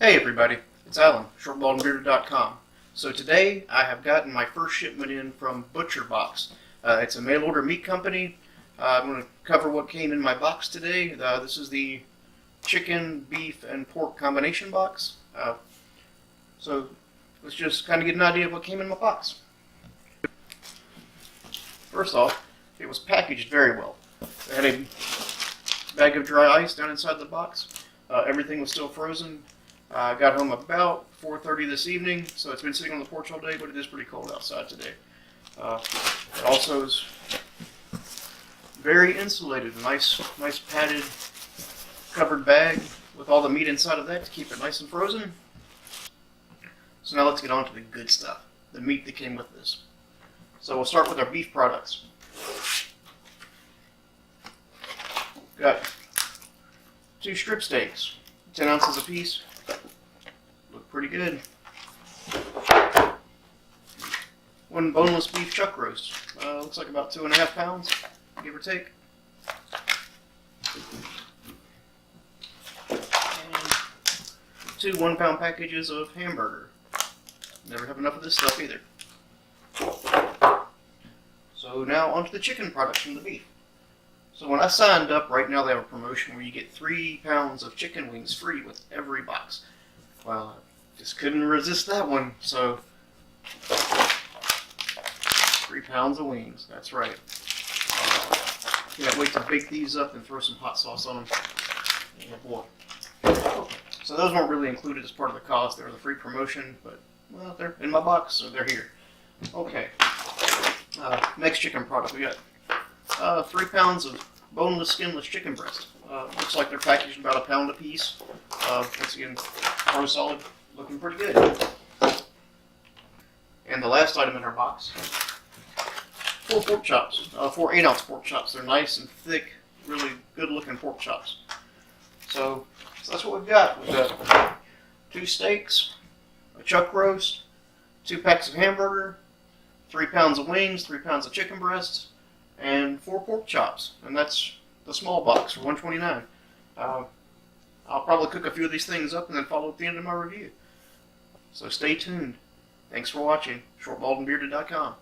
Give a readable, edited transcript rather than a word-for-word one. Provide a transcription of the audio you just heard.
Hey everybody, it's Alan, shortballedandbearded.com. So today I have gotten my first shipment in from Butcher Box. It's a mail order meat company. I'm going to cover what came in my box today. This is the chicken, beef, and pork combination box. So let's just kind of get an idea of what came in my box. First off, it was packaged very well. It had a bag of dry ice down inside the box. Everything was still frozen. I got home about 4:30 this evening, so it's been sitting on the porch all day, but it is pretty cold outside today. It also is very insulated, nice padded covered bag with all the meat inside of that to keep it nice and frozen. So now let's get on to the good stuff, the meat that came with this. So we'll start with our beef products. Got 2 strip steaks, 10 ounces apiece. Look pretty good. 1 boneless beef chuck roast. Looks like about 2.5 pounds, give or take. And 2 1-pound packages of hamburger. Never have enough of this stuff either. So now onto the chicken products from the beef. So when I signed up, right now they have a promotion where you get 3 pounds of chicken wings free with every box. Well, I just couldn't resist that one, so 3 pounds of wings, that's right. Can't wait to bake these up and throw some hot sauce on them. Oh boy. So those weren't really included as part of the cost. They were the free promotion, but well, they're in my box, so they're here. Okay. Next chicken product, we got 3 pounds of boneless, skinless chicken breast. Looks like they're packaged about 1 pound a piece. Once again, pro solid, looking pretty good. And the last item in our box, 4 pork chops, 4 8-ounce pork chops. They're nice and thick, really good looking pork chops. So that's what we've got. We've got 2 steaks, a chuck roast, 2 packs of hamburger, 3 pounds of wings, 3 pounds of chicken breasts, and 4 pork chops. And that's the small box for $129. I'll probably cook a few of these things up and then follow at the end of my review. So stay tuned. Thanks for watching. shortballedandbearded.com.